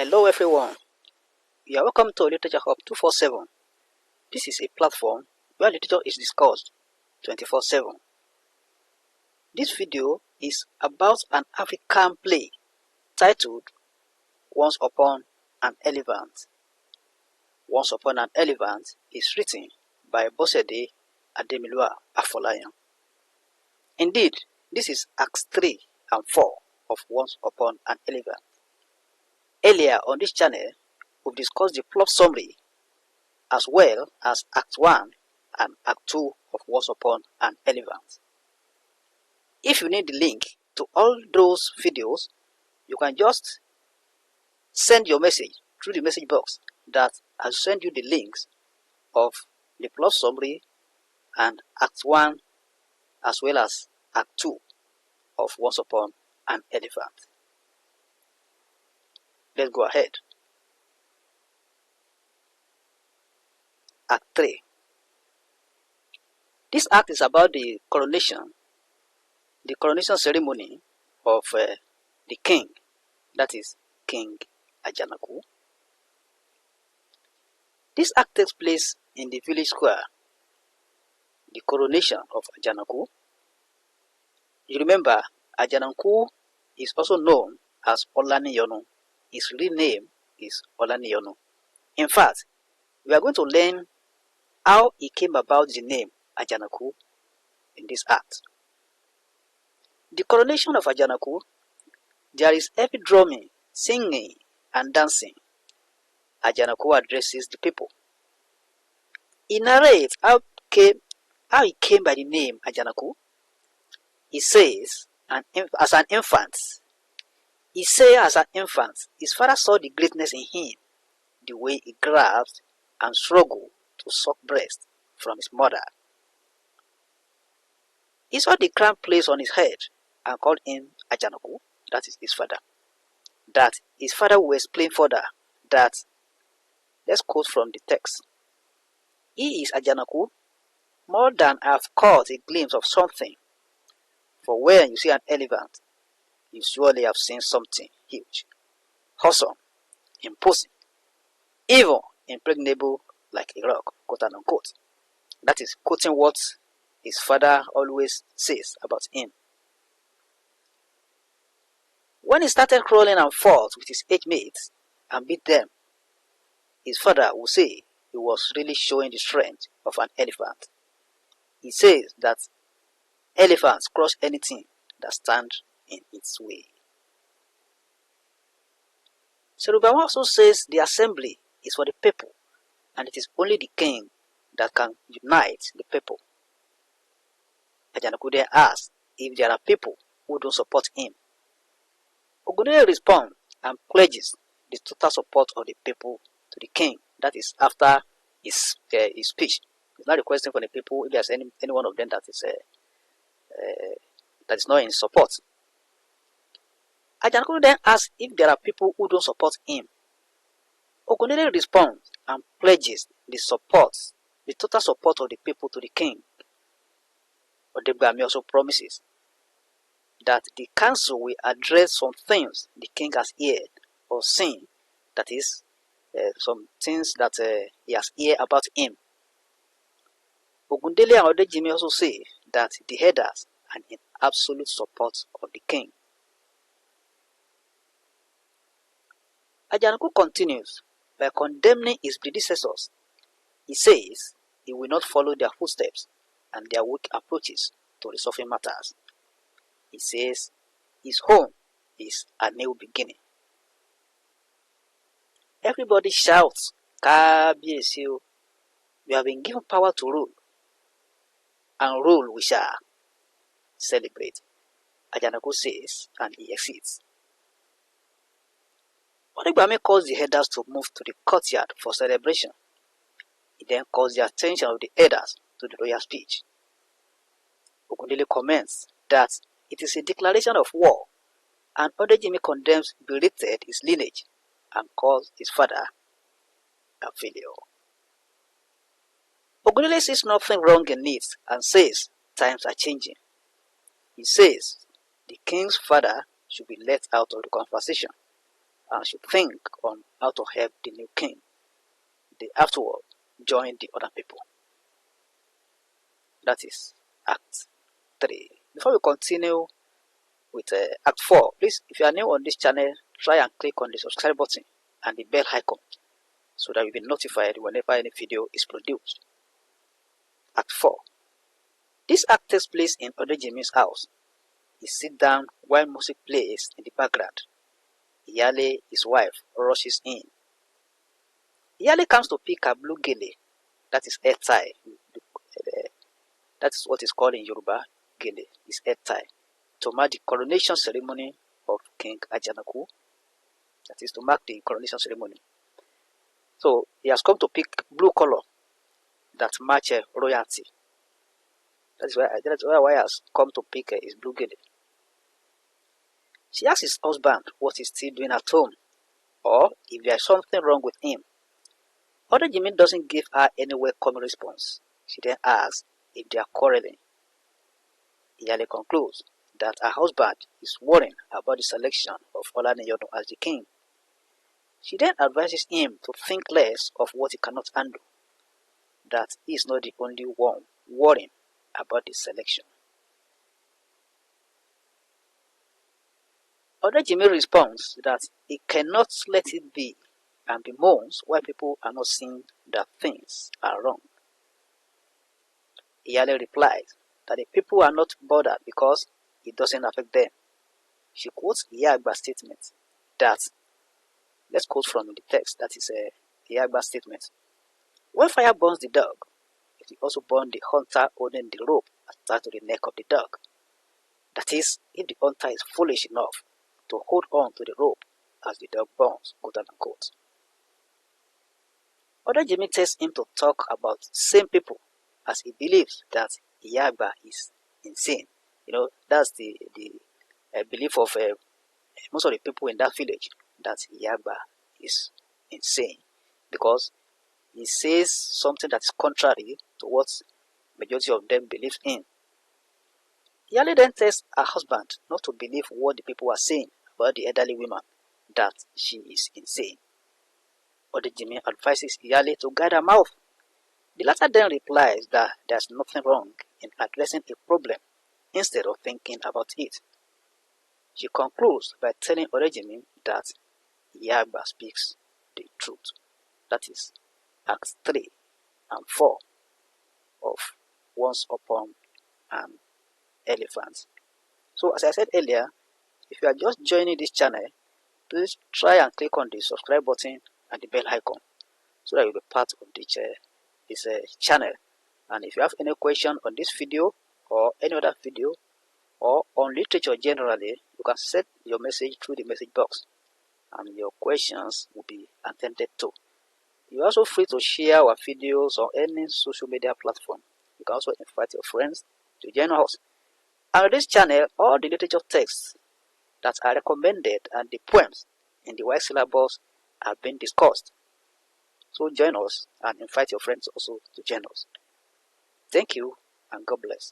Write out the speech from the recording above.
Hello everyone, you are welcome to Literature Hub 247. This is a platform where literature is discussed 24/7. This video is about an African play titled Once Upon an Elephant. Once Upon an Elephant is written by Bosede Ademilua-Afolayan. Indeed, this is Acts 3 and 4 of Once Upon an Elephant. Earlier on this channel, we've discussed the plot summary as well as Act 1 and Act 2 of Once Upon an Elephant. If you need the link to all those videos, you can just send your message through the message box that I'll send you the links of the plot summary and Act 1 as well as Act 2 of Once Upon an Elephant. Let's go ahead. Act 3. This act is about the coronation ceremony of the king, that is King Ajanaku. This act takes place in the village square, the coronation of Ajanaku. You remember, Ajanaku is also known as Olaniyono. His real name is Olaniyono. In fact, we are going to learn how he came about the name Ajanaku in this act. The coronation of Ajanaku, there is heavy drumming, singing, and dancing. Ajanaku addresses the people. He narrates how he came by the name Ajanaku. He says, as an infant, his father saw the greatness in him, the way he grabbed and struggled to suck breast from his mother. He saw the crown placed on his head and called him Ajanaku, that is his father. That his father will explain further that, let's quote from the text. He is Ajanaku, more than I have caught a glimpse of something. For when you see an elephant, you surely have seen something huge, awesome, imposing, even impregnable like a rock, quote unquote. That is quoting what his father always says about him. When he started crawling and fought with his age mates and beat them, his father would say he was really showing the strength of an elephant. He says that elephants crush anything that stands in its way. Syllabus also says the assembly is for the people, and it is only the king that can unite the people. Ajanaku then asks if there are people who don't support him. Ogunde responds and pledges the total support of the people to the king. That is after his speech. It's not requesting for the people if there's any one of them that is not in support. Ajanaku then asks if there are people who don't support him. Ogunde responds and pledges the total support of the people to the king. Odegbami also promises that the council will address some things the king has heard or seen, that is, some things that he has heard about him. Ogundele and Odejimi also say that the headers are in absolute support of the king. Ajanaku continues by condemning his predecessors. He says he will not follow their footsteps and their weak approaches to resolving matters. He says his home is a new beginning. Everybody shouts, Kabiyesi, we have been given power to rule, and rule we shall. Celebrate, Ajanaku says, and he exits. Odegbami calls the headers to move to the courtyard for celebration. He then calls the attention of the headers to the royal speech. Ogundele comments that it is a declaration of war, and Odejimi condemns berated his lineage and calls his father a failure. Ogundele sees nothing wrong in it and says times are changing. He says the king's father should be let out of the conversation and should think on how to help the new king. They afterward join the other people. That is Act 3. Before we continue with Act 4, please, if you are new on this channel, try and click on the subscribe button and the bell icon so that you'll be notified whenever any video is produced. Act 4. This act takes place in Odejimi's house. He sits down while music plays in the background. Iyale, his wife, rushes in. Iyale comes to pick her blue gele, that is hair tie. That is what is called in Yoruba, gele, is hair tie, to mark the coronation ceremony of King Ajanaku. That is to mark the coronation ceremony. So he has come to pick blue color that match royalty. That's why he has come to pick his blue gele. She asks his husband what he's still doing at home, or if there is something wrong with him. Odejimi doesn't give her any welcome response. She then asks if they are quarreling. Iyale concludes that her husband is worrying about the selection of Olaniyono as the king. She then advises him to think less of what he cannot handle, that he is not the only one worrying about the selection. Odejimi responds that he cannot let it be and bemoans why people are not seeing that things are wrong. Iyale replies that the people are not bothered because it doesn't affect them. She quotes Iyagba's statement that, let's quote from the text, that is Iyagba's statement. When fire burns the dog, it will also burn the hunter holding the rope attached to the neck of the dog. That is, if the hunter is foolish enough to hold on to the rope as the dog burns, quote unquote. Odejimi tells him to talk about same people as he believes that Iyagba is insane. That's the belief of most of the people in that village, that Iyagba is insane because he says something that's contrary to what majority of them believe in. Iyale then tells her husband not to believe what the people are saying about the elderly woman, that she is insane. Odejimi advises Iyale to guide her mouth. The latter then replies that there's nothing wrong in addressing a problem instead of thinking about it. She concludes by telling Odejimi that Iyagba speaks the truth. That is Acts 3 and 4 of Once Upon an Elephant. So as I said earlier, if you are just joining this channel, please try and click on the subscribe button and the bell icon so that you'll be part of this channel. And if you have any question on this video or any other video or on literature generally, you can send your message through the message box and your questions will be attended to. You're also free to share our videos on any social media platform. You can also invite your friends to join us. And on this channel, all the literature texts that are recommended and the poems in the WAEC syllabus have been discussed. So join us and invite your friends also to join us. Thank you and God bless.